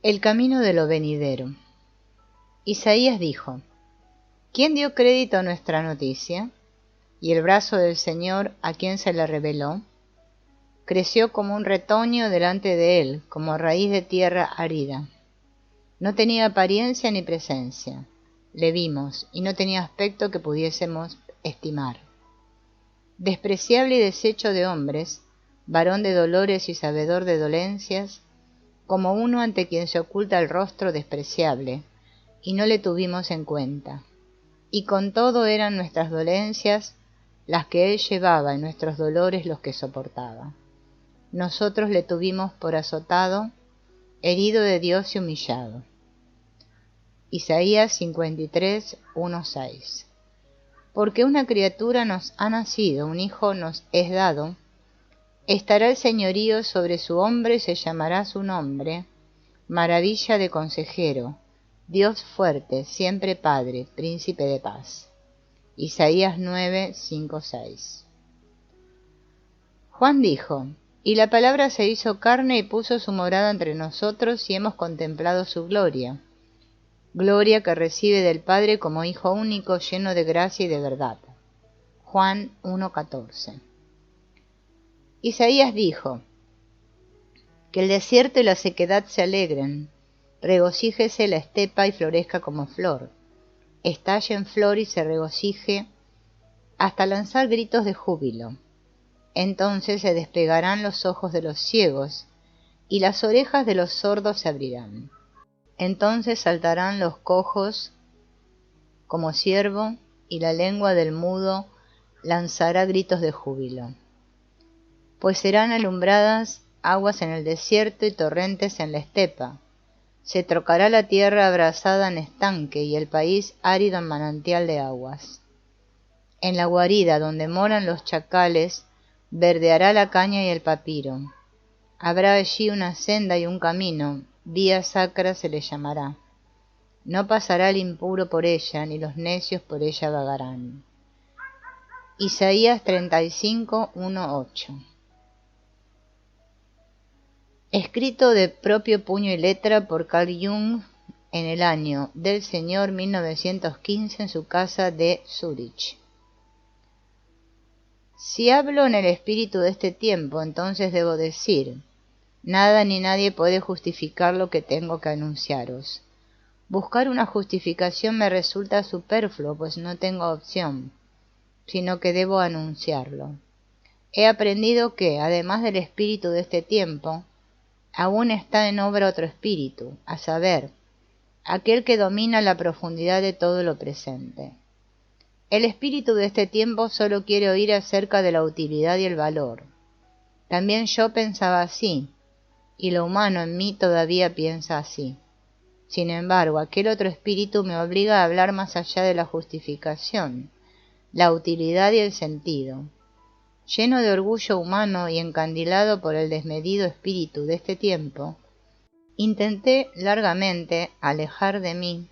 El camino de lo venidero. Isaías dijo: ¿Quién dio crédito a nuestra noticia? Y el brazo del Señor, ¿a quién se le reveló? Creció como un retoño delante de él, como raíz de tierra árida. No tenía apariencia ni presencia. Le vimos, y no tenía aspecto que pudiésemos estimar. Despreciable y deshecho de hombres, varón de dolores y sabedor de dolencias, como uno ante quien se oculta el rostro despreciable, y no le tuvimos en cuenta. Y con todo eran nuestras dolencias las que él llevaba, y nuestros dolores los que soportaba. Nosotros le tuvimos por azotado, herido de Dios y humillado. Isaías 53, 1, 6. Porque una criatura nos ha nacido, un hijo nos es dado, estará el señorío sobre su hombro y se llamará su nombre, Maravilla de Consejero, Dios fuerte, siempre Padre, Príncipe de paz. Isaías 9, 5, 6. Juan dijo: Y la palabra se hizo carne y puso su morada entre nosotros, y hemos contemplado su gloria, gloria que recibe del Padre como Hijo único, lleno de gracia y de verdad. Juan 1, 14. Isaías dijo: Que el desierto y la sequedad se alegren, regocíjese la estepa y florezca como flor, estalle en flor y se regocije, hasta lanzar gritos de júbilo. Entonces se desplegarán los ojos de los ciegos, y las orejas de los sordos se abrirán. Entonces saltarán los cojos como ciervo, y la lengua del mudo lanzará gritos de júbilo. Pues serán alumbradas aguas en el desierto y torrentes en la estepa. Se trocará la tierra abrasada en estanque, y el país árido en manantial de aguas. En la guarida donde moran los chacales, verdeará la caña y el papiro. Habrá allí una senda y un camino, vía sacra se le llamará. No pasará el impuro por ella, ni los necios por ella vagarán. Isaías 35, 1, 8. Escrito de propio puño y letra por Carl Jung en el año del Señor 1915 en su casa de Zúrich. Si hablo en el espíritu de este tiempo, entonces debo decir: nada ni nadie puede justificar lo que tengo que anunciaros. Buscar una justificación me resulta superfluo, pues no tengo opción, sino que debo anunciarlo. He aprendido que, además del espíritu de este tiempo, aún está en obra otro espíritu, a saber, aquel que domina la profundidad de todo lo presente. El espíritu de este tiempo solo quiere oír acerca de la utilidad y el valor. También yo pensaba así, y lo humano en mí todavía piensa así. Sin embargo, aquel otro espíritu me obliga a hablar más allá de la justificación, la utilidad y el sentido. Lleno de orgullo humano y encandilado por el desmedido espíritu de este tiempo, intenté largamente alejar de mí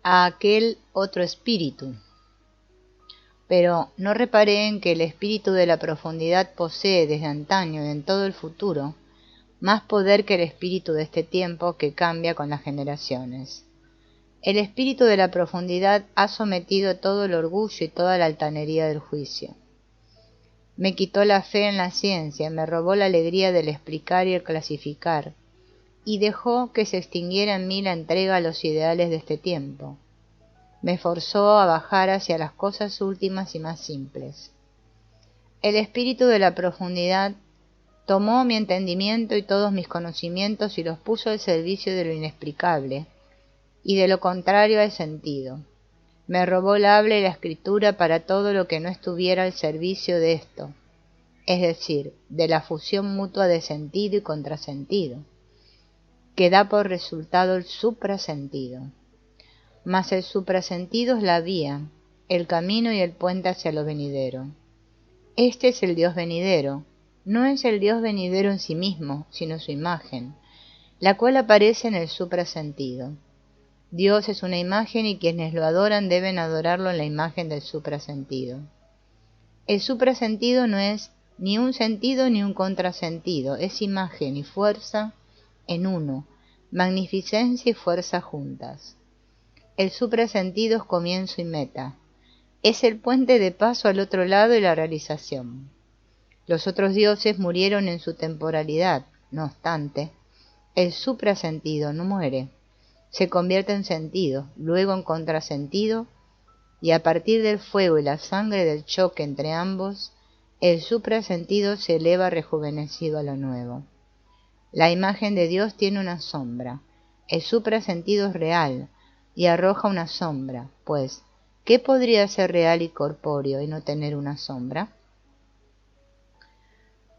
a aquel otro espíritu, pero no reparé en que el espíritu de la profundidad posee desde antaño y en todo el futuro más poder que el espíritu de este tiempo que cambia con las generaciones. El espíritu de la profundidad ha sometido todo el orgullo y toda la altanería del juicio. Me quitó la fe en la ciencia, me robó la alegría del explicar y el clasificar, y dejó que se extinguiera en mí la entrega a los ideales de este tiempo. Me forzó a bajar hacia las cosas últimas y más simples. El espíritu de la profundidad tomó mi entendimiento y todos mis conocimientos y los puso al servicio de lo inexplicable y de lo contrario al sentido. Me robó el habla y la escritura para todo lo que no estuviera al servicio de esto, es decir, de la fusión mutua de sentido y contrasentido, que da por resultado el suprasentido. Mas el suprasentido es la vía, el camino y el puente hacia lo venidero. Este es el Dios venidero. No es el Dios venidero en sí mismo, sino su imagen, la cual aparece en el suprasentido. Dios es una imagen y quienes lo adoran deben adorarlo en la imagen del suprasentido. El suprasentido no es ni un sentido ni un contrasentido, es imagen y fuerza en uno, magnificencia y fuerza juntas. El suprasentido es comienzo y meta. Es el puente de paso al otro lado y la realización. Los otros dioses murieron en su temporalidad, no obstante, el suprasentido no muere. Se convierte en sentido, luego en contrasentido, y a partir del fuego y la sangre del choque entre ambos, el suprasentido se eleva rejuvenecido a lo nuevo. La imagen de Dios tiene una sombra, el suprasentido es real, y arroja una sombra, pues, ¿qué podría ser real y corpóreo y no tener una sombra?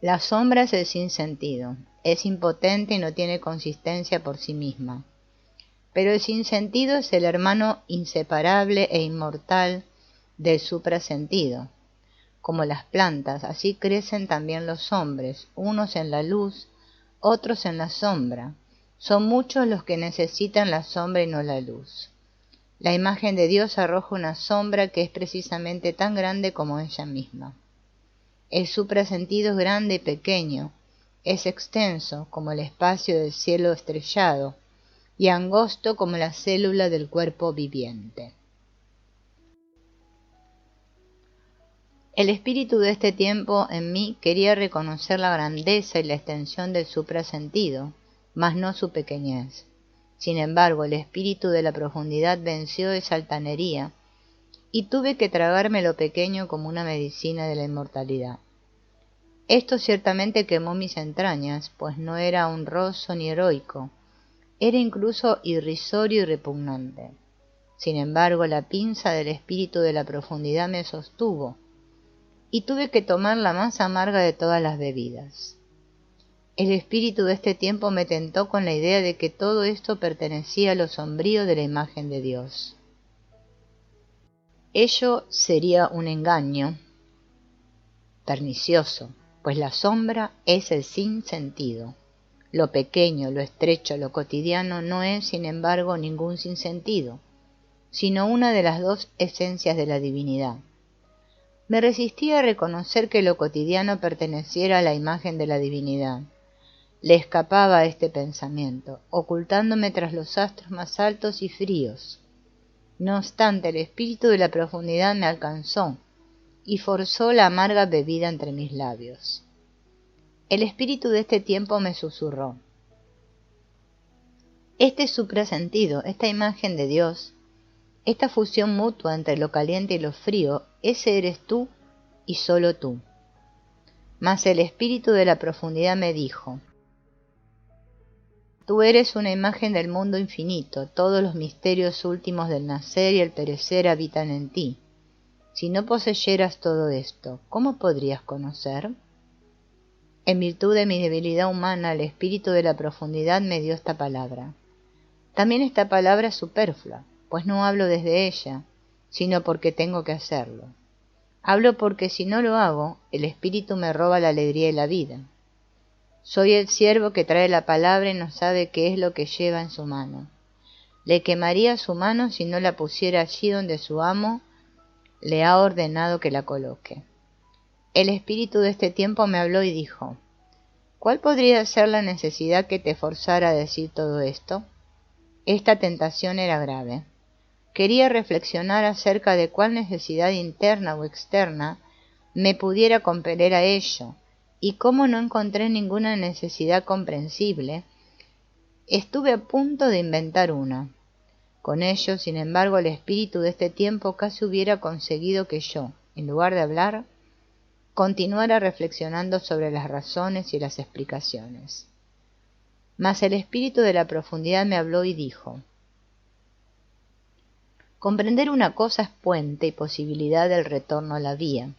La sombra es el sinsentido, es impotente y no tiene consistencia por sí misma. Pero el sinsentido es el hermano inseparable e inmortal del suprasentido. Como las plantas, así crecen también los hombres, unos en la luz, otros en la sombra. Son muchos los que necesitan la sombra y no la luz. La imagen de Dios arroja una sombra que es precisamente tan grande como ella misma. El suprasentido es grande y pequeño, es extenso como el espacio del cielo estrellado y angosto como la célula del cuerpo viviente. El espíritu de este tiempo en mí quería reconocer la grandeza y la extensión del suprasentido, mas no su pequeñez. Sin embargo, el espíritu de la profundidad venció esa altanería, y tuve que tragarme lo pequeño como una medicina de la inmortalidad. Esto ciertamente quemó mis entrañas, pues no era honroso ni heroico, era incluso irrisorio y repugnante. Sin embargo, la pinza del espíritu de la profundidad me sostuvo, y tuve que tomar la más amarga de todas las bebidas. El espíritu de este tiempo me tentó con la idea de que todo esto pertenecía a lo sombrío de la imagen de Dios. Ello sería un engaño pernicioso, pues la sombra es el sinsentido. Lo pequeño, lo estrecho, lo cotidiano no es, sin embargo, ningún sinsentido, sino una de las dos esencias de la divinidad. Me resistí a reconocer que lo cotidiano perteneciera a la imagen de la divinidad. Le escapaba a este pensamiento, ocultándome tras los astros más altos y fríos. No obstante, el espíritu de la profundidad me alcanzó y forzó la amarga bebida entre mis labios. El espíritu de este tiempo me susurró: este suprasentido, esta imagen de Dios, esta fusión mutua entre lo caliente y lo frío, ese eres tú y solo tú. Mas el espíritu de la profundidad me dijo: tú eres una imagen del mundo infinito, todos los misterios últimos del nacer y el perecer habitan en ti. Si no poseyeras todo esto, ¿cómo podrías conocer? En virtud de mi debilidad humana, el espíritu de la profundidad me dio esta palabra. También esta palabra es superflua, pues no hablo desde ella, sino porque tengo que hacerlo. Hablo porque si no lo hago, el espíritu me roba la alegría y la vida. Soy el siervo que trae la palabra y no sabe qué es lo que lleva en su mano. Le quemaría su mano si no la pusiera allí donde su amo le ha ordenado que la coloque. El espíritu de este tiempo me habló y dijo: ¿cuál podría ser la necesidad que te forzara a decir todo esto? Esta tentación era grave. Quería reflexionar acerca de cuál necesidad interna o externa me pudiera compeler a ello, y como no encontré ninguna necesidad comprensible, estuve a punto de inventar una. Con ello, sin embargo, el espíritu de este tiempo casi hubiera conseguido que yo, en lugar de hablar, continuara reflexionando sobre las razones y las explicaciones. Mas el espíritu de la profundidad me habló y dijo: comprender una cosa es puente y posibilidad del retorno a la vía.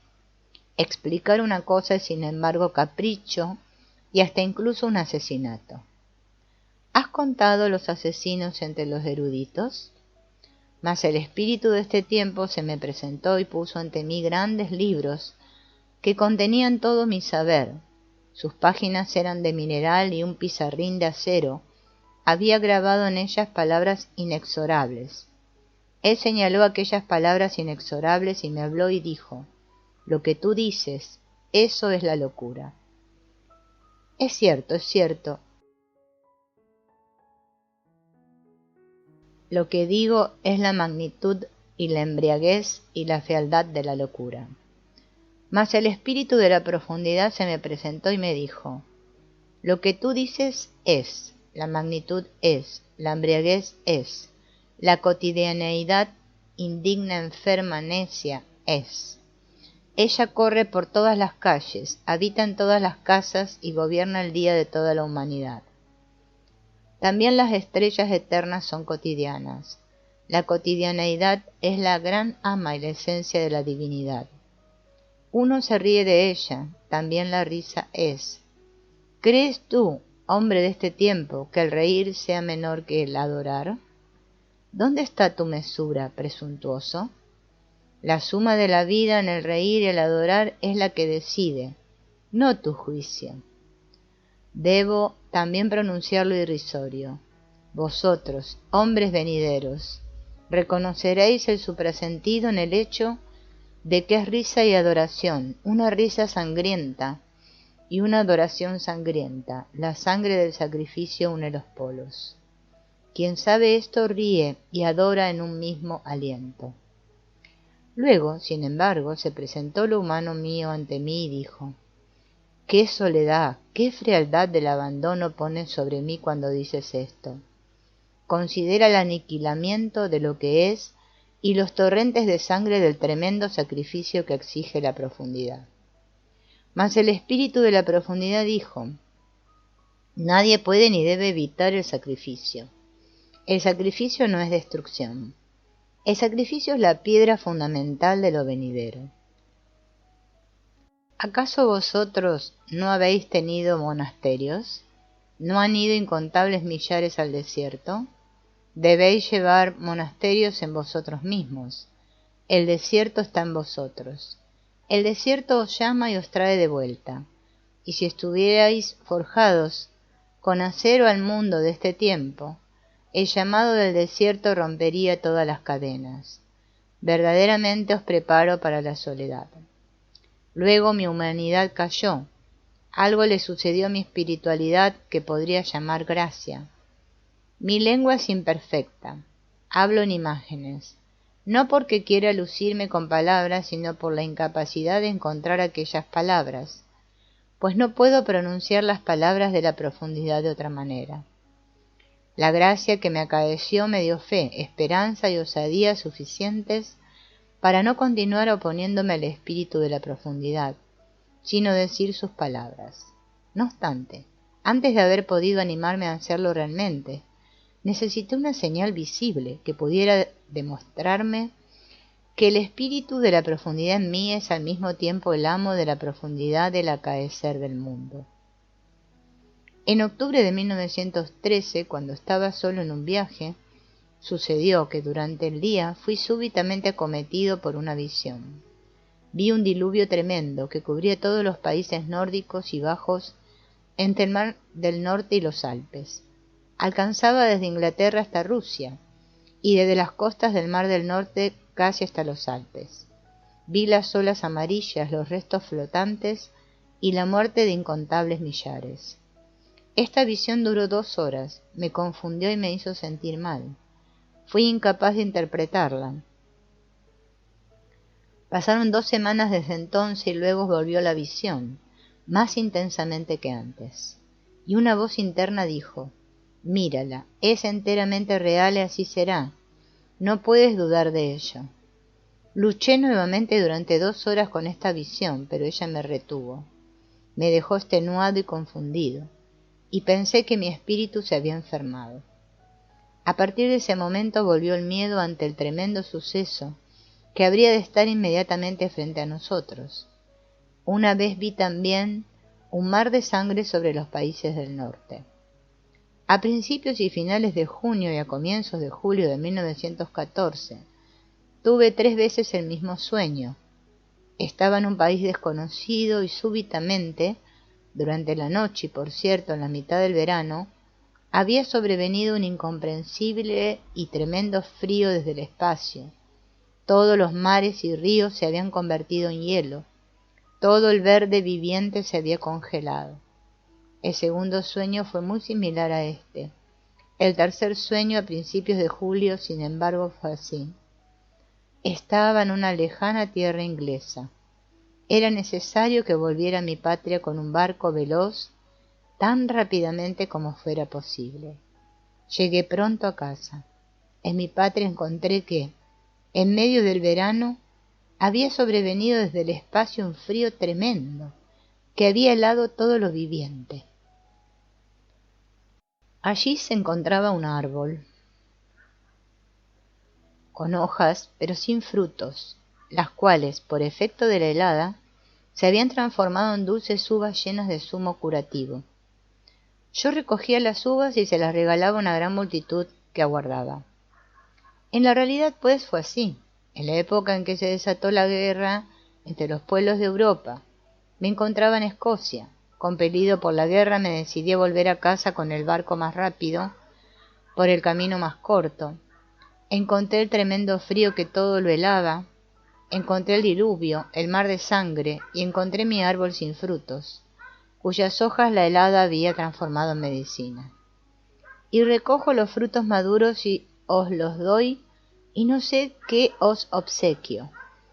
Explicar una cosa es, sin embargo, capricho y hasta incluso un asesinato. ¿Has contado los asesinos entre los eruditos? Mas el espíritu de este tiempo se me presentó y puso ante mí grandes libros que contenían todo mi saber. Sus páginas eran de mineral y un pizarrín de acero había grabado en ellas palabras inexorables. Él señaló aquellas palabras inexorables y me habló y dijo: lo que tú dices, eso es la locura. Es cierto, Lo que digo es la magnitud y la embriaguez y la fealdad de la locura. Mas el espíritu de la profundidad se me presentó y me dijo: lo que tú dices es, la magnitud es, la embriaguez es, la cotidianeidad indigna, enferma, necia es. Ella corre por todas las calles, habita en todas las casas y gobierna el día de toda la humanidad. También las estrellas eternas son cotidianas. La cotidianeidad es la gran ama y la esencia de la divinidad. Uno se ríe de ella, también la risa es. ¿Crees tú, hombre de este tiempo, que el reír sea menor que el adorar? ¿Dónde está tu mesura, presuntuoso? La suma de la vida en el reír y el adorar es la que decide, no tu juicio. Debo también pronunciar lo irrisorio. Vosotros, hombres venideros, reconoceréis el suprasentido en el hecho de que es risa y adoración, una risa sangrienta y una adoración sangrienta. La sangre del sacrificio une los polos. Quien sabe esto ríe y adora en un mismo aliento. Luego, sin embargo, se presentó lo humano mío ante mí y dijo: qué soledad, qué frialdad del abandono pones sobre mí cuando dices esto. Considera el aniquilamiento de lo que es y los torrentes de sangre del tremendo sacrificio que exige la profundidad. Mas el espíritu de la profundidad dijo: nadie puede ni debe evitar el sacrificio. El sacrificio no es destrucción. El sacrificio es la piedra fundamental de lo venidero. ¿Acaso vosotros no habéis tenido monasterios? ¿No han ido incontables millares al desierto? Debéis llevar monasterios en vosotros mismos. El desierto está en vosotros. El desierto os llama y os trae de vuelta. Y si estuvierais forjados con acero al mundo de este tiempo, el llamado del desierto rompería todas las cadenas. Verdaderamente os preparo para la soledad. Luego mi humanidad cayó. Algo le sucedió a mi espiritualidad que podría llamar gracia. Mi lengua es imperfecta. Hablo en imágenes. No porque quiera lucirme con palabras, sino por la incapacidad de encontrar aquellas palabras, pues no puedo pronunciar las palabras de la profundidad de otra manera. La gracia que me acaeció me dio fe, esperanza y osadía suficientes para no continuar oponiéndome al espíritu de la profundidad, sino decir sus palabras. No obstante, antes de haber podido animarme a hacerlo realmente, necesité una señal visible que pudiera demostrarme que el espíritu de la profundidad en mí es al mismo tiempo el amo de la profundidad del acaecer del mundo. En octubre de 1913, cuando estaba solo en un viaje, sucedió que durante el día fui súbitamente acometido por una visión. Vi un diluvio tremendo que cubría todos los países nórdicos y bajos entre el mar del norte y los Alpes. Alcanzaba desde Inglaterra hasta Rusia y desde las costas del mar del norte casi hasta los Alpes. Vi las olas amarillas, los restos flotantes y la muerte de incontables millares. Esta visión duró 2 horas, me confundió y me hizo sentir mal. Fui incapaz de interpretarla. Pasaron 2 semanas desde entonces y luego volvió la visión, más intensamente que antes. Y una voz interna dijo: mírala, es enteramente real y así será. No puedes dudar de ello. Luché nuevamente durante 2 horas con esta visión, pero ella me retuvo. Me dejó extenuado y confundido, y pensé que mi espíritu se había enfermado. A partir de ese momento volvió el miedo ante el tremendo suceso que habría de estar inmediatamente frente a nosotros. Una vez vi también un mar de sangre sobre los países del norte. A principios y finales de junio y a comienzos de julio de 1914, tuve 3 veces el mismo sueño. Estaba en un país desconocido y súbitamente, durante la noche y por cierto en la mitad del verano, había sobrevenido un incomprensible y tremendo frío desde el espacio. Todos los mares y ríos se habían convertido en hielo. Todo el verde viviente se había congelado. El segundo sueño fue muy similar a este. El tercer sueño a principios de julio, sin embargo, fue así. Estaba en una lejana tierra inglesa. Era necesario que volviera a mi patria con un barco veloz tan rápidamente como fuera posible. Llegué pronto a casa. En mi patria encontré que, en medio del verano, había sobrevenido desde el espacio un frío tremendo, que había helado todo lo viviente. Allí se encontraba un árbol, con hojas pero sin frutos, las cuales, por efecto de la helada, se habían transformado en dulces uvas llenas de zumo curativo. Yo recogía las uvas y se las regalaba a una gran multitud que aguardaba. En la realidad, pues, fue así. En la época en que se desató la guerra entre los pueblos de Europa, me encontraba en Escocia. Compelido por la guerra, me decidí a volver a casa con el barco más rápido, por el camino más corto. Encontré el tremendo frío que todo lo helaba, encontré el diluvio, el mar de sangre, y encontré mi árbol sin frutos, cuyas hojas la helada había transformado en medicina. Y recojo los frutos maduros y os los doy, y no sé qué os obsequio,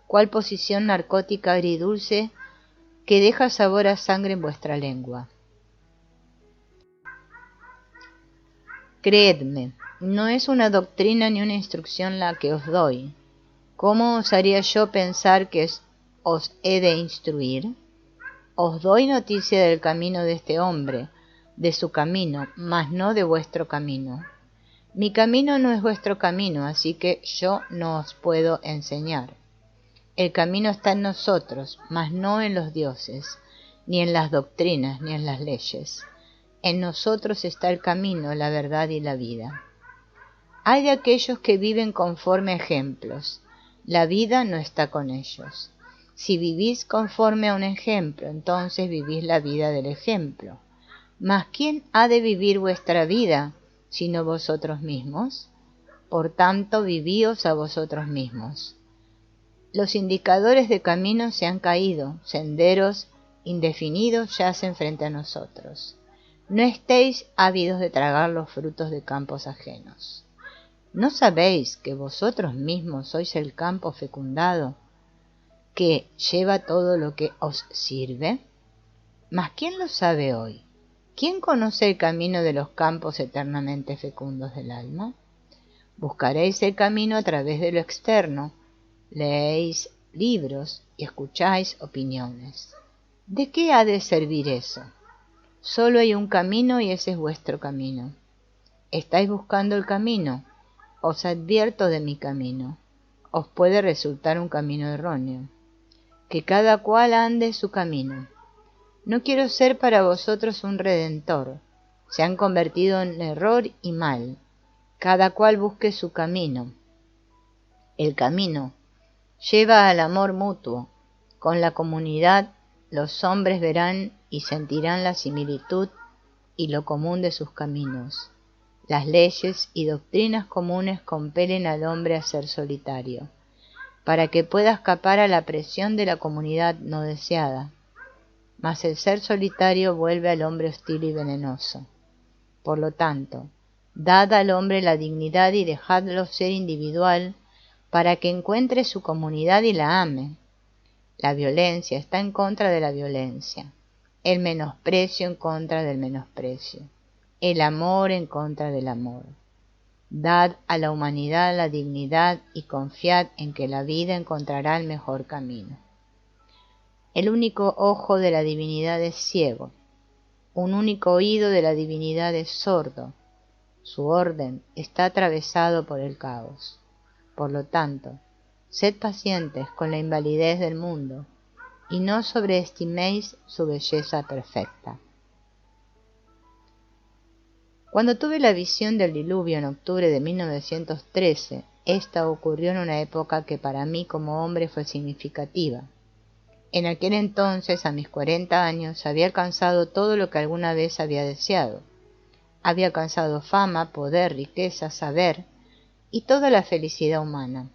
cuál posición narcótica agridulce que deja sabor a sangre en vuestra lengua. Creedme, no es una doctrina ni una instrucción la que os doy. ¿Cómo osaría yo pensar que os he de instruir? Os doy noticia del camino de este hombre, de su camino, mas no de vuestro camino. Mi camino no es vuestro camino, así que yo no os puedo enseñar. El camino está en nosotros, mas no en los dioses, ni en las doctrinas, ni en las leyes. En nosotros está el camino, la verdad y la vida. Hay de aquellos que viven conforme a ejemplos. La vida no está con ellos. Si vivís conforme a un ejemplo, entonces vivís la vida del ejemplo. Mas ¿quién ha de vivir vuestra vida, sino vosotros mismos? Por tanto, vivíos a vosotros mismos. Los indicadores de camino se han caído, senderos indefinidos yacen frente a nosotros. No estéis ávidos de tragar los frutos de campos ajenos. ¿No sabéis que vosotros mismos sois el campo fecundado, que lleva todo lo que os sirve? Mas ¿quién lo sabe hoy? ¿Quién conoce el camino de los campos eternamente fecundos del alma? Buscaréis el camino a través de lo externo, leéis libros y escucháis opiniones. ¿De qué ha de servir eso? Solo hay un camino y ese es vuestro camino. ¿Estáis buscando el camino? Os advierto de mi camino. Os puede resultar un camino erróneo. Que cada cual ande su camino. No quiero ser para vosotros un redentor. Se han convertido en error y mal. Cada cual busque su camino. El camino lleva al amor mutuo. Con la comunidad los hombres verán y sentirán la similitud y lo común de sus caminos. Las leyes y doctrinas comunes compelen al hombre a ser solitario, para que pueda escapar a la presión de la comunidad no deseada. Mas el ser solitario vuelve al hombre hostil y venenoso. Por lo tanto, dad al hombre la dignidad y dejadlo ser individual para que encuentre su comunidad y la ame. La violencia está en contra de la violencia, el menosprecio en contra del menosprecio, el amor en contra del amor. Dad a la humanidad la dignidad y confiad en que la vida encontrará el mejor camino. El único ojo de la divinidad es ciego, un único oído de la divinidad es sordo, su orden está atravesado por el caos. Por lo tanto, sed pacientes con la invalidez del mundo y no sobreestiméis su belleza perfecta. Cuando tuve la visión del diluvio en octubre de 1913, esta ocurrió en una época que para mí como hombre fue significativa. En aquel entonces, a mis 40 años, había alcanzado todo lo que alguna vez había deseado. Había alcanzado fama, poder, riqueza, saber y toda la felicidad humana.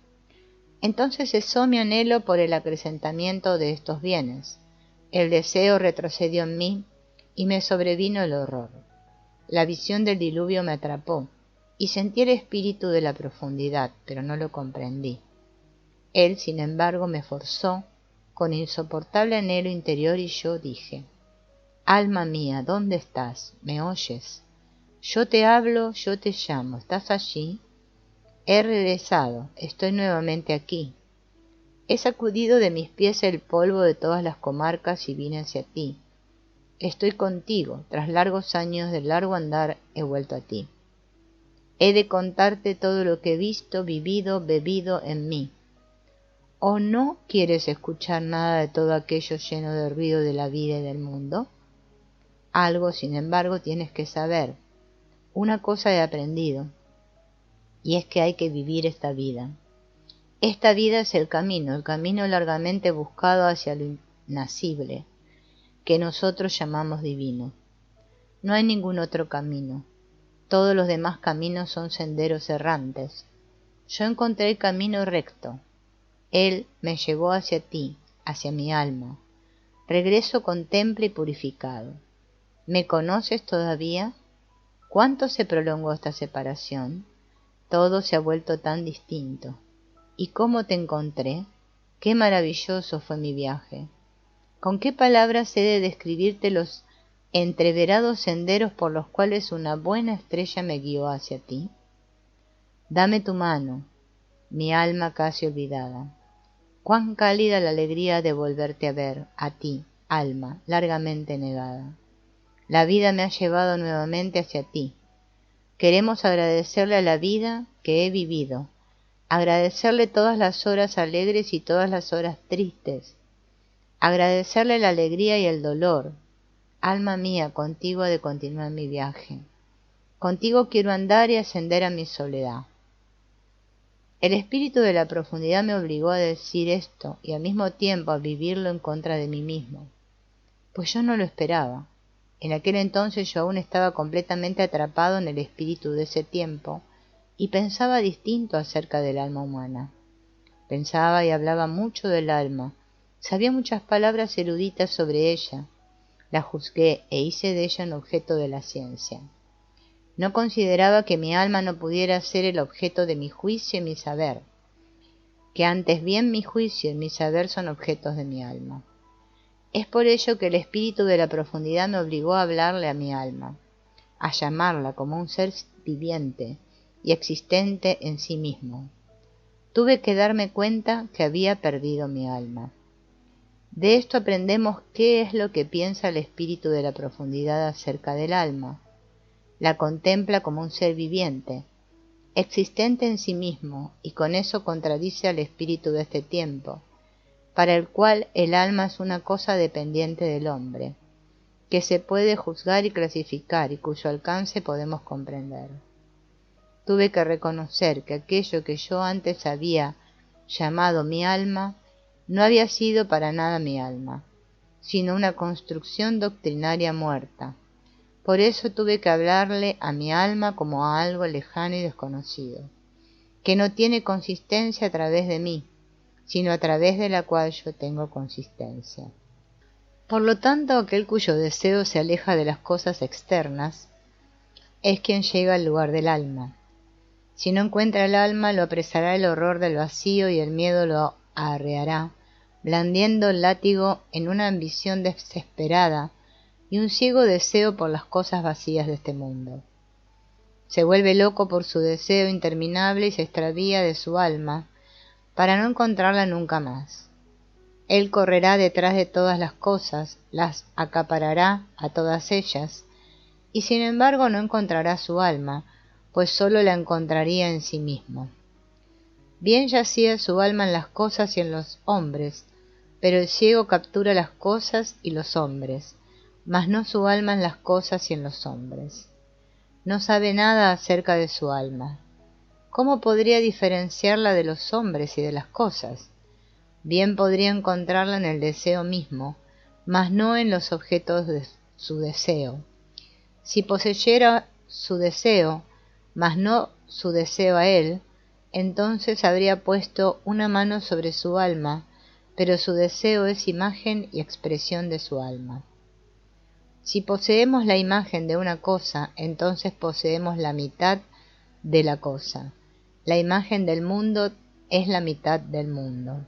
Entonces cesó mi anhelo por el acrecentamiento de estos bienes. El deseo retrocedió en mí y me sobrevino el horror. La visión del diluvio me atrapó y sentí el espíritu de la profundidad, pero no lo comprendí. Él, sin embargo, me forzó con insoportable anhelo interior y yo dije: alma mía, ¿dónde estás? ¿Me oyes? Yo te hablo, yo te llamo, ¿estás allí? He regresado, estoy nuevamente aquí. He sacudido de mis pies el polvo de todas las comarcas y vine hacia ti. Estoy contigo, tras largos años de largo andar he vuelto a ti. He de contarte todo lo que he visto, vivido, bebido en mí. ¿O no quieres escuchar nada de todo aquello lleno de ruido de la vida y del mundo? Algo, sin embargo, tienes que saber. Una cosa he aprendido, y es que hay que vivir esta vida. Esta vida es el camino largamente buscado hacia lo inacible, que nosotros llamamos divino. No hay ningún otro camino. Todos los demás caminos son senderos errantes. Yo encontré el camino recto. Él me llevó hacia ti, hacia mi alma. Regreso con temple y purificado. ¿Me conoces todavía? ¿Cuánto se prolongó esta separación? Todo se ha vuelto tan distinto. ¿Y cómo te encontré? Qué maravilloso fue mi viaje. ¿Con qué palabras he de describirte los entreverados senderos por los cuales una buena estrella me guió hacia ti? Dame tu mano, mi alma casi olvidada. Cuán cálida la alegría de volverte a ver, a ti, alma, largamente negada. La vida me ha llevado nuevamente hacia ti. Queremos agradecerle a la vida que he vivido, agradecerle todas las horas alegres y todas las horas tristes, agradecerle la alegría y el dolor. Alma mía, contigo he de continuar mi viaje. Contigo quiero andar y ascender a mi soledad. El espíritu de la profundidad me obligó a decir esto y al mismo tiempo a vivirlo en contra de mí mismo, pues yo no lo esperaba. En aquel entonces yo aún estaba completamente atrapado en el espíritu de ese tiempo y pensaba distinto acerca del alma humana. Pensaba y hablaba mucho del alma, sabía muchas palabras eruditas sobre ella, la juzgué e hice de ella un objeto de la ciencia. No consideraba que mi alma no pudiera ser el objeto de mi juicio y mi saber, que antes bien mi juicio y mi saber son objetos de mi alma. Es por ello que el espíritu de la profundidad me obligó a hablarle a mi alma, a llamarla como un ser viviente y existente en sí mismo. Tuve que darme cuenta que había perdido mi alma. De esto aprendemos qué es lo que piensa el espíritu de la profundidad acerca del alma. La contempla como un ser viviente, existente en sí mismo, y con eso contradice al espíritu de este tiempo, para el cual el alma es una cosa dependiente del hombre, que se puede juzgar y clasificar y cuyo alcance podemos comprender. Tuve que reconocer que aquello que yo antes había llamado mi alma no había sido para nada mi alma, sino una construcción doctrinaria muerta. Por eso tuve que hablarle a mi alma como a algo lejano y desconocido, que no tiene consistencia a través de mí, sino a través de la cual yo tengo consistencia. Por lo tanto, aquel cuyo deseo se aleja de las cosas externas es quien llega al lugar del alma. Si no encuentra el alma, lo apresará el horror del vacío y el miedo lo arreará, blandiendo el látigo en una ambición desesperada y un ciego deseo por las cosas vacías de este mundo. Se vuelve loco por su deseo interminable y se extravía de su alma para no encontrarla nunca más. Él correrá detrás de todas las cosas, las acaparará a todas ellas, y sin embargo no encontrará su alma, pues sólo la encontraría en sí mismo. Bien yacía su alma en las cosas y en los hombres, pero el ciego captura las cosas y los hombres, mas no su alma en las cosas y en los hombres. No sabe nada acerca de su alma. ¿Cómo podría diferenciarla de los hombres y de las cosas? Bien podría encontrarla en el deseo mismo, mas no en los objetos de su deseo. Si poseyera su deseo, mas no su deseo a él, entonces habría puesto una mano sobre su alma, pero su deseo es imagen y expresión de su alma. Si poseemos la imagen de una cosa, entonces poseemos la mitad de la cosa. La imagen del mundo es la mitad del mundo.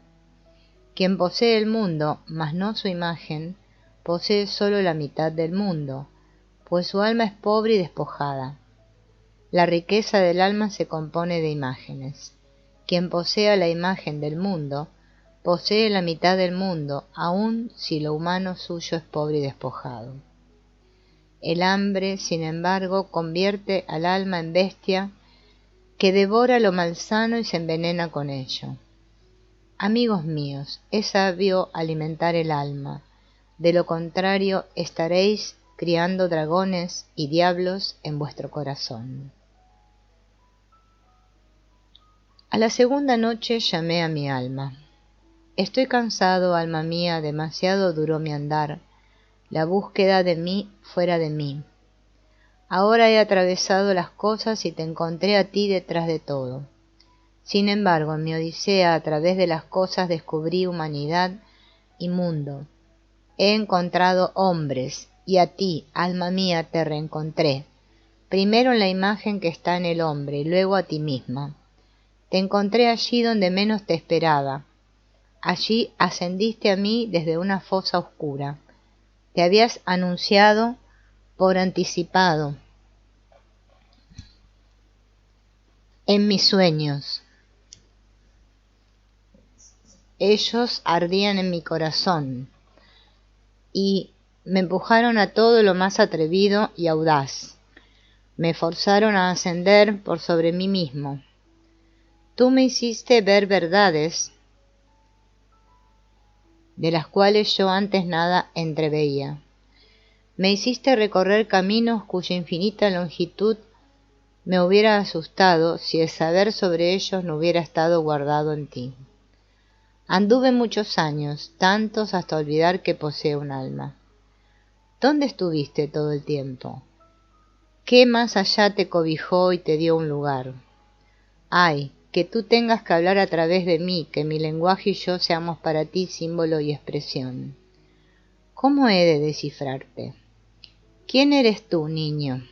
Quien posee el mundo, mas no su imagen, posee solo la mitad del mundo, pues su alma es pobre y despojada. La riqueza del alma se compone de imágenes. Quien posea la imagen del mundo, posee la mitad del mundo, aun si lo humano suyo es pobre y despojado. El hambre, sin embargo, convierte al alma en bestia que devora lo malsano y se envenena con ello. Amigos míos, es sabio alimentar el alma, de lo contrario estaréis criando dragones y diablos en vuestro corazón. A la segunda noche llamé a mi alma. Estoy cansado, alma mía, demasiado duró mi andar, la búsqueda de mí fuera de mí. Ahora he atravesado las cosas y te encontré a ti detrás de todo. Sin embargo, en mi odisea a través de las cosas descubrí humanidad y mundo. He encontrado hombres, y a ti, alma mía, te reencontré, primero en la imagen que está en el hombre, y luego a ti misma. Te encontré allí donde menos te esperaba. Allí ascendiste a mí desde una fosa oscura. Te habías anunciado por anticipado en mis sueños. Ellos ardían en mi corazón y me empujaron a todo lo más atrevido y audaz. Me forzaron a ascender por sobre mí mismo. Tú me hiciste ver verdades de las cuales yo antes nada entreveía. Me hiciste recorrer caminos cuya infinita longitud me hubiera asustado si el saber sobre ellos no hubiera estado guardado en ti. Anduve muchos años, tantos hasta olvidar que poseo un alma. ¿Dónde estuviste todo el tiempo? ¿Qué más allá te cobijó y te dio un lugar? Ay, que tú tengas que hablar a través de mí, que mi lenguaje y yo seamos para ti símbolo y expresión. ¿Cómo he de descifrarte? ¿Quién eres tú, niño?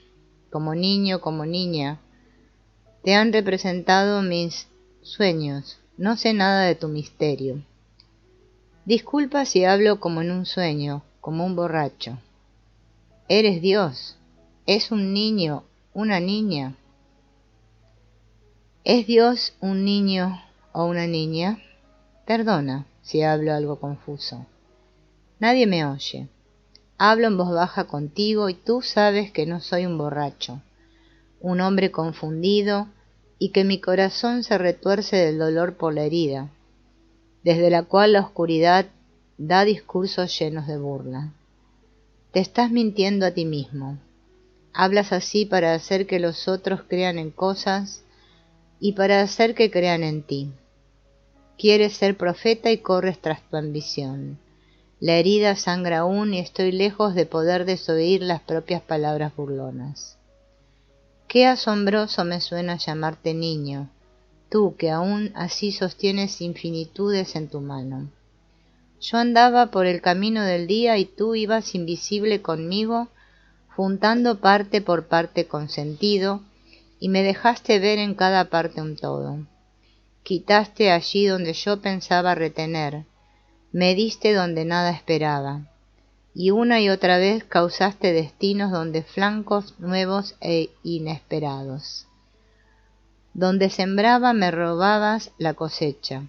Como niño, como niña, te han representado mis sueños. No sé nada de tu misterio. Disculpa si hablo como en un sueño, como un borracho. Eres Dios. ¿Es un niño, una niña? ¿Es Dios un niño o una niña? Perdona si hablo algo confuso. Nadie me oye. Hablo en voz baja contigo y tú sabes que no soy un borracho, un hombre confundido y que mi corazón se retuerce del dolor por la herida, desde la cual la oscuridad da discursos llenos de burla. Te estás mintiendo a ti mismo. Hablas así para hacer que los otros crean en cosas y para hacer que crean en ti. Quieres ser profeta y corres tras tu ambición. La herida sangra aún y estoy lejos de poder desoír las propias palabras burlonas. Qué asombroso me suena llamarte niño, tú que aún así sostienes infinitudes en tu mano. Yo andaba por el camino del día y tú ibas invisible conmigo, juntando parte por parte con sentido, y me dejaste ver en cada parte un todo. Quitaste allí donde yo pensaba retener, me diste donde nada esperaba, y una y otra vez causaste destinos donde flancos nuevos e inesperados. Donde sembraba me robabas la cosecha,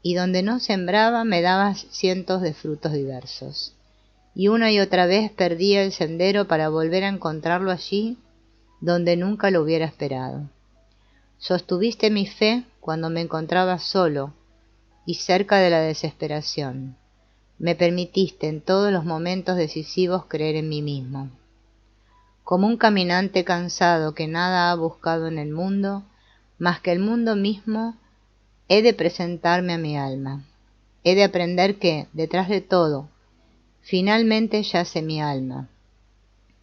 y donde no sembraba me dabas cientos de frutos diversos. Y una y otra vez perdía el sendero para volver a encontrarlo allí donde nunca lo hubiera esperado. Sostuviste mi fe cuando me encontraba solo y cerca de la desesperación. Me permitiste en todos los momentos decisivos creer en mí mismo. Como un caminante cansado que nada ha buscado en el mundo, más que el mundo mismo, he de presentarme a mi alma. He de aprender que, detrás de todo, finalmente yace mi alma,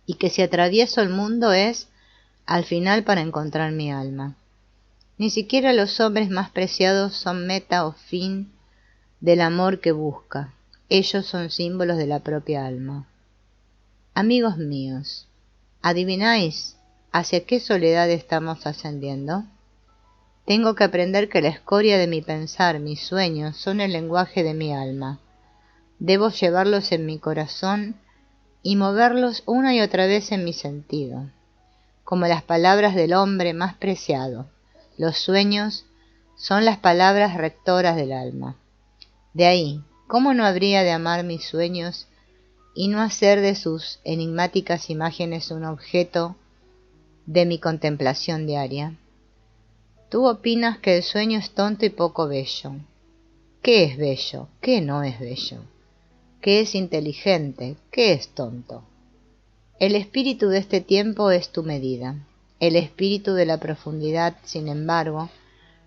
y que si atravieso el mundo es, al final, para encontrar mi alma. Ni siquiera los hombres más preciados son meta o fin del amor que busca. Ellos son símbolos de la propia alma. Amigos míos, ¿adivináis? ¿Hacia qué soledad estamos ascendiendo? Tengo que aprender que la escoria de mi pensar, mis sueños, son el lenguaje de mi alma. Debo llevarlos en mi corazón y moverlos una y otra vez en mi sentido, como las palabras del hombre más preciado. Los sueños son las palabras rectoras del alma. De ahí, ¿cómo no habría de amar mis sueños y no hacer de sus enigmáticas imágenes un objeto de mi contemplación diaria? Tú opinas que el sueño es tonto y poco bello. ¿Qué es bello? ¿Qué no es bello? ¿Qué es inteligente? ¿Qué es tonto? El espíritu de este tiempo es tu medida. El espíritu de la profundidad, sin embargo,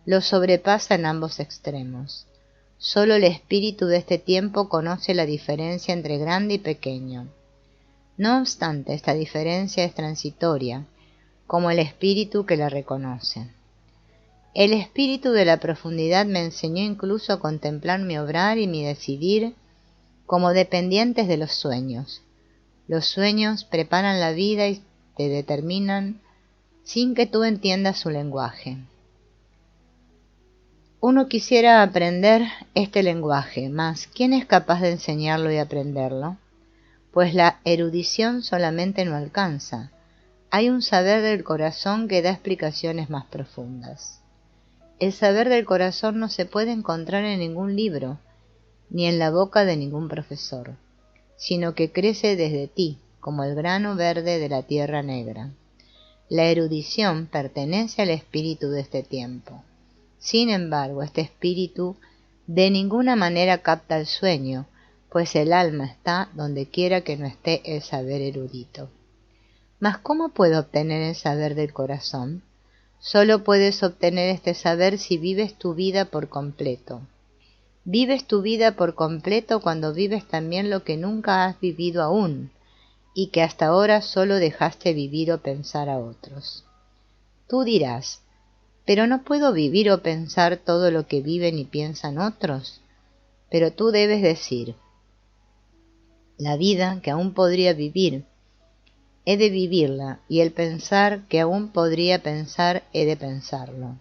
lo sobrepasa en ambos extremos. Solo el espíritu de este tiempo conoce la diferencia entre grande y pequeño. No obstante, esta diferencia es transitoria, como el espíritu que la reconoce. El espíritu de la profundidad me enseñó incluso a contemplar mi obrar y mi decidir como dependientes de los sueños. Los sueños preparan la vida y te determinan sin que tú entiendas su lenguaje. Uno quisiera aprender este lenguaje, mas ¿quién es capaz de enseñarlo y aprenderlo? Pues la erudición solamente no alcanza. Hay un saber del corazón que da explicaciones más profundas. El saber del corazón no se puede encontrar en ningún libro, ni en la boca de ningún profesor, sino que crece desde ti, como el grano verde de la tierra negra. La erudición pertenece al espíritu de este tiempo. Sin embargo, este espíritu de ninguna manera capta el sueño, pues el alma está donde quiera que no esté el saber erudito. Mas ¿cómo puedo obtener el saber del corazón? Solo puedes obtener este saber si vives tu vida por completo. Vives tu vida por completo cuando vives también lo que nunca has vivido aún, y que hasta ahora solo dejaste vivir o pensar a otros. Tú dirás, pero no puedo vivir o pensar todo lo que viven y piensan otros. Pero tú debes decir, la vida que aún podría vivir, he de vivirla, y el pensar que aún podría pensar, he de pensarlo.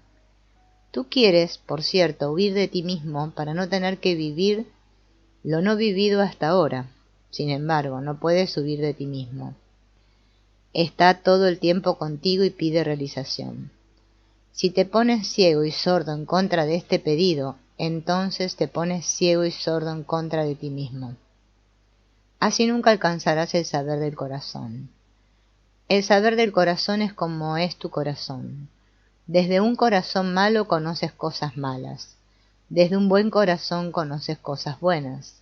Tú quieres, por cierto, huir de ti mismo para no tener que vivir lo no vivido hasta ahora. Sin embargo, no puedes huir de ti mismo. Está todo el tiempo contigo y pide realización. Si te pones ciego y sordo en contra de este pedido, entonces te pones ciego y sordo en contra de ti mismo. Así nunca alcanzarás el saber del corazón. El saber del corazón es como es tu corazón. Desde un corazón malo conoces cosas malas. Desde un buen corazón conoces cosas buenas.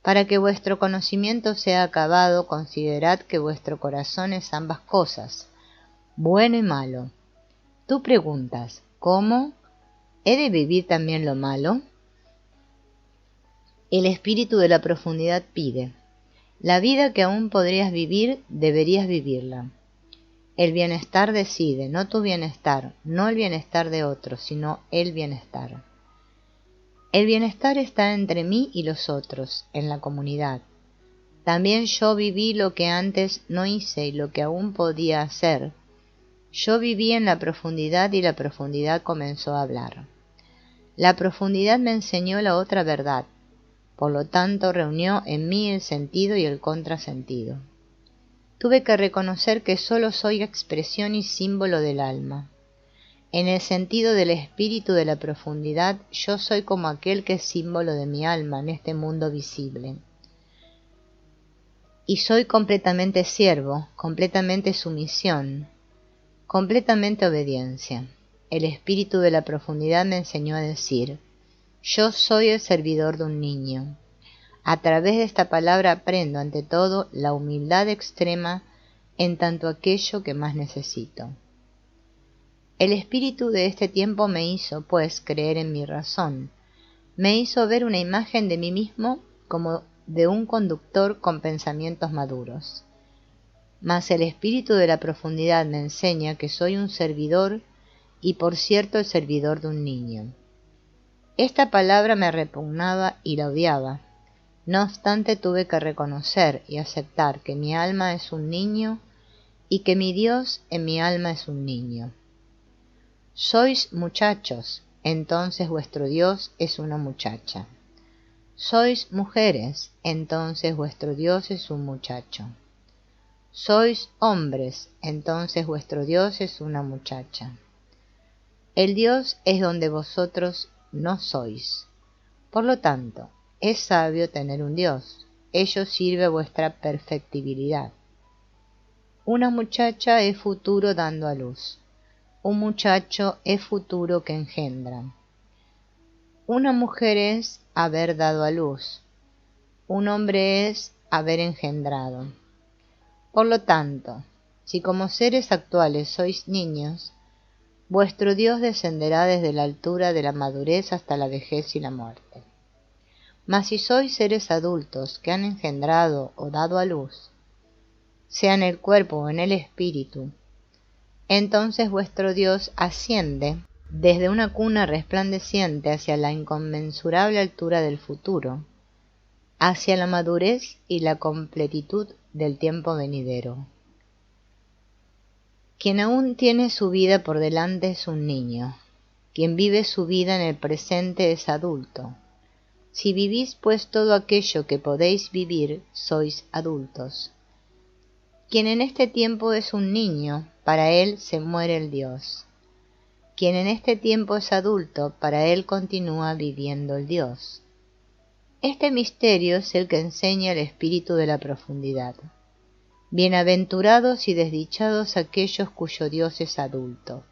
Para que vuestro conocimiento sea acabado, considerad que vuestro corazón es ambas cosas, bueno y malo. Tú preguntas, ¿cómo? ¿He de vivir también lo malo? El espíritu de la profundidad pide, la vida que aún podrías vivir, deberías vivirla. El bienestar decide, no tu bienestar, no el bienestar de otros, sino el bienestar. El bienestar está entre mí y los otros, en la comunidad. También yo viví lo que antes no hice y lo que aún podía hacer. Yo viví en la profundidad y la profundidad comenzó a hablar. La profundidad me enseñó la otra verdad, por lo tanto reunió en mí el sentido y el contrasentido. Tuve que reconocer que sólo soy expresión y símbolo del alma. En el sentido del espíritu de la profundidad, yo soy como aquel que es símbolo de mi alma en este mundo visible. Y soy completamente siervo, completamente sumisión, completamente obediencia. El espíritu de la profundidad me enseñó a decir, yo soy el servidor de un niño. A través de esta palabra aprendo, ante todo, la humildad extrema en tanto aquello que más necesito. El espíritu de este tiempo me hizo, pues, creer en mi razón. Me hizo ver una imagen de mí mismo como de un conductor con pensamientos maduros. Mas el espíritu de la profundidad me enseña que soy un servidor y, por cierto, el servidor de un niño. Esta palabra me repugnaba y la odiaba. No obstante, tuve que reconocer y aceptar que mi alma es un niño y que mi Dios en mi alma es un niño. Sois muchachos, entonces vuestro Dios es una muchacha. Sois mujeres, entonces vuestro Dios es un muchacho. Sois hombres, entonces vuestro Dios es una muchacha. El Dios es donde vosotros no sois. Por lo tanto, es sabio tener un Dios. Ello sirve a vuestra perfectibilidad. Una muchacha es futuro dando a luz. Un muchacho es futuro que engendra. Una mujer es haber dado a luz. Un hombre es haber engendrado. Por lo tanto, si como seres actuales sois niños, vuestro Dios descenderá desde la altura de la madurez hasta la vejez y la muerte. Mas si sois seres adultos que han engendrado o dado a luz, sea en el cuerpo o en el espíritu, entonces vuestro Dios asciende desde una cuna resplandeciente hacia la inconmensurable altura del futuro, hacia la madurez y la completitud del tiempo venidero. Quien aún tiene su vida por delante es un niño, quien vive su vida en el presente es adulto. Si vivís pues todo aquello que podéis vivir, sois adultos. Quien en este tiempo es un niño, para él se muere el Dios. Quien en este tiempo es adulto, para él continúa viviendo el Dios. Este misterio es el que enseña el espíritu de la profundidad. Bienaventurados y desdichados aquellos cuyo Dios es adulto.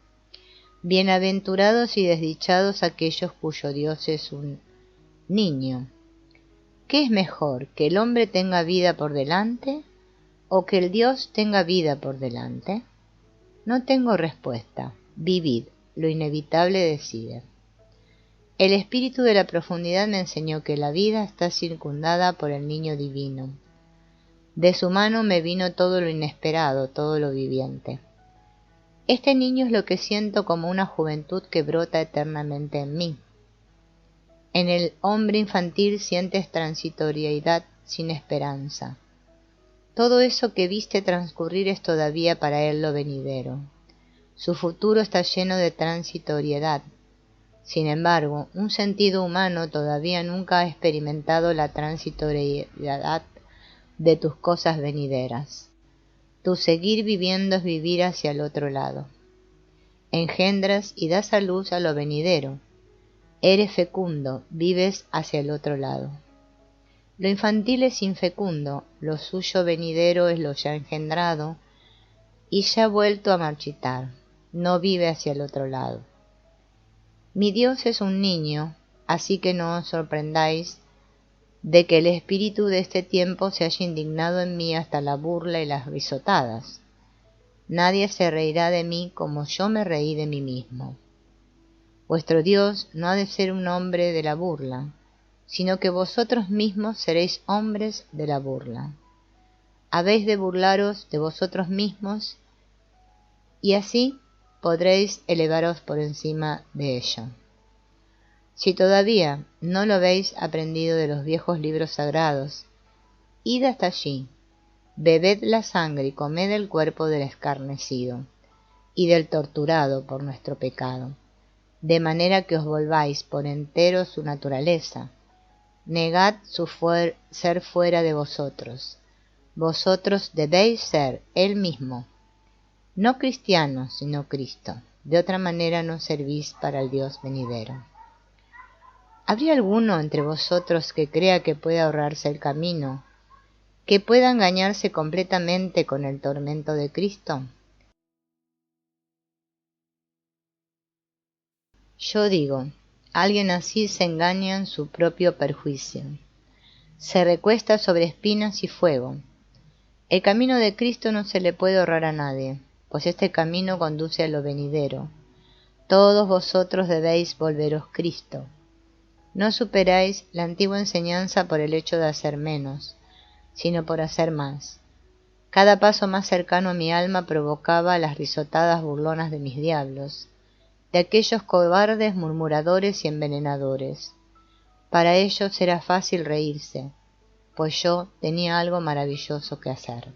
Bienaventurados y desdichados aquellos cuyo Dios es un niño. ¿Qué es mejor, que el hombre tenga vida por delante o que el Dios tenga vida por delante? No tengo respuesta. Vivid, lo inevitable decide. El espíritu de la profundidad me enseñó que la vida está circundada por el niño divino. De su mano me vino todo lo inesperado, todo lo viviente. Este niño es lo que siento como una juventud que brota eternamente en mí. En el hombre infantil sientes transitoriedad sin esperanza. Todo eso que viste transcurrir es todavía para él lo venidero. Su futuro está lleno de transitoriedad. Sin embargo, un sentido humano todavía nunca ha experimentado la transitoriedad de tus cosas venideras. Tu seguir viviendo es vivir hacia el otro lado. Engendras y das a luz a lo venidero. Eres fecundo, vives hacia el otro lado. Lo infantil es infecundo, lo suyo venidero es lo ya engendrado y ya vuelto a marchitar, no vive hacia el otro lado. Mi Dios es un niño, así que no os sorprendáis de que el espíritu de este tiempo se haya indignado en mí hasta la burla y las risotadas. Nadie se reirá de mí como yo me reí de mí mismo. Vuestro Dios no ha de ser un hombre de la burla, sino que vosotros mismos seréis hombres de la burla. Habéis de burlaros de vosotros mismos y así podréis elevaros por encima de ello. Si todavía no lo habéis aprendido de los viejos libros sagrados, id hasta allí, bebed la sangre y comed el cuerpo del escarnecido y del torturado por nuestro pecado, de manera que os volváis por entero su naturaleza. Negad su ser fuera de vosotros. Vosotros debéis ser Él mismo, no cristianos, sino Cristo. De otra manera no servís para el Dios venidero. ¿Habría alguno entre vosotros que crea que pueda ahorrarse el camino, que pueda engañarse completamente con el tormento de Cristo? Yo digo, alguien así se engaña en su propio perjuicio. Se recuesta sobre espinas y fuego. El camino de Cristo no se le puede ahorrar a nadie, pues este camino conduce a lo venidero. Todos vosotros debéis volveros Cristo. No superáis la antigua enseñanza por el hecho de hacer menos, sino por hacer más. Cada paso más cercano a mi alma provocaba las risotadas burlonas de mis diablos, de aquellos cobardes murmuradores y envenenadores. Para ellos era fácil reírse, pues yo tenía algo maravilloso que hacer.